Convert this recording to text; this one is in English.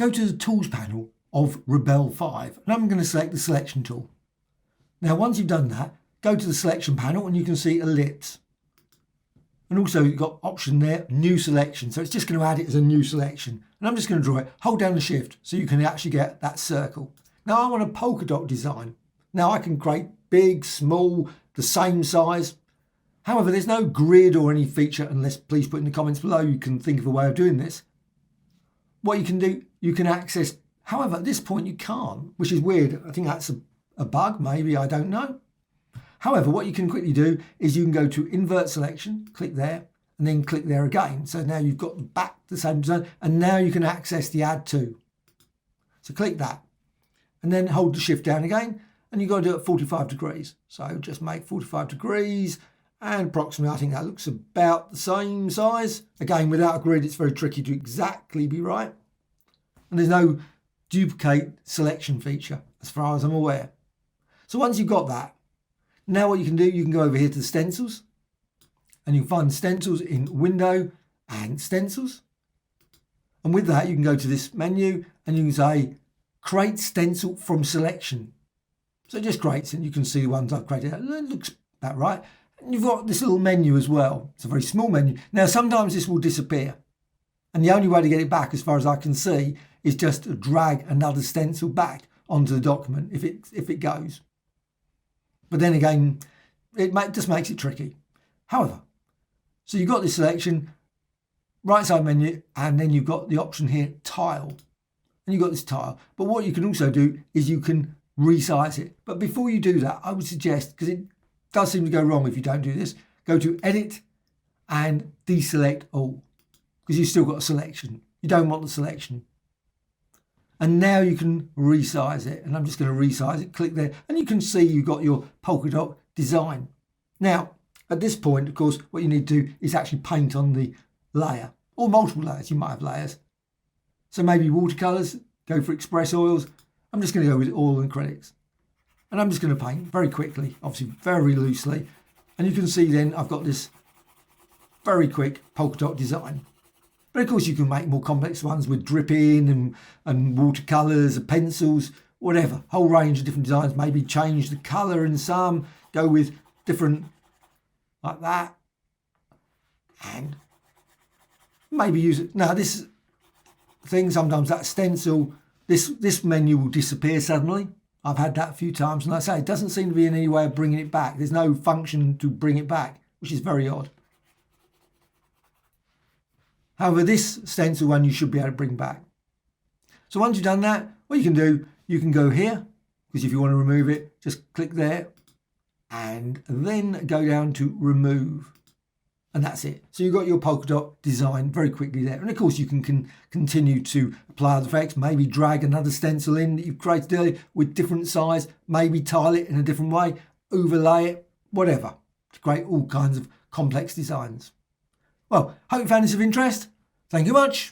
go to the Tools panel of Rebelle 5 and I'm going to select the Selection tool. Now once you've done that, go to the Selection panel and you can see Ellipse. And also you've got option there, New Selection. So it's just going to add it as a new selection. And I'm just going to draw it, hold down the Shift so you can actually get that circle. Now I want a polka dot design. Now I can create big, small, the same size. However, there's no grid or any feature unless, please put in the comments below, you can think of a way of doing this. What you can do, you can access, however, at this point you can't, which is weird. I think that's a bug, maybe, I don't know. However, what you can quickly do is you can go to Invert Selection, click there, and then click there again. So now you've got back the same design, and now you can access the Add To. So click that, and then hold the Shift down again, and you've got to do it 45 degrees. So just make 45 degrees, and approximately, I think that looks about the same size. Again, without a grid, it's very tricky to exactly be right. And there's no duplicate selection feature, as far as I'm aware. So once you've got that, now what you can do, you can go over here to the stencils, and you can find stencils in Window and Stencils. And with that, you can go to this menu and you can say, Create Stencil from Selection. So it just creates it. You can see the ones I've created. It looks about right. And you've got this little menu as well. It's a very small menu. Now, sometimes this will disappear. And the only way to get it back, as far as I can see, is just to drag another stencil back onto the document if it goes. But then again, it just makes it tricky. However, so you've got this selection, right side menu, and then you've got the option here, Tile. And you've got this tile. But what you can also do is you can resize it. But before you do that, I would suggest, because it does seem to go wrong if you don't do this, go to Edit and Deselect All, because you've still got a selection. You don't want the selection. And now you can resize it. And I'm just going to resize it, click there, and you can see you've got your polka dot design. Now, at this point, of course, what you need to do is actually paint on the layer, or multiple layers. You might have layers. So maybe watercolors, go for express oils. I'm just going to go with oil and acrylics. And I'm just going to paint very quickly, obviously very loosely. And you can see then I've got this very quick polka dot design. But of course you can make more complex ones with dripping and watercolors, pencils, whatever. Whole range of different designs. Maybe change the color in some, go with different like that. And maybe use it. Now this thing, sometimes that stencil, this menu will disappear suddenly. I've had that a few times, and like I say, it doesn't seem to be in any way of bringing it back. There's no function to bring it back, which is very odd. However, this stencil one you should be able to bring back. So once you've done that, what you can do, you can go here, because if you want to remove it, just click there, and then go down to Remove. And that's it. So you've got your polka dot design very quickly there. And of course you can continue to apply other effects, maybe drag another stencil in that you've created earlier with different size, maybe tile it in a different way, overlay it, whatever, to create all kinds of complex designs. Well, hope you found this of interest. Thank you much.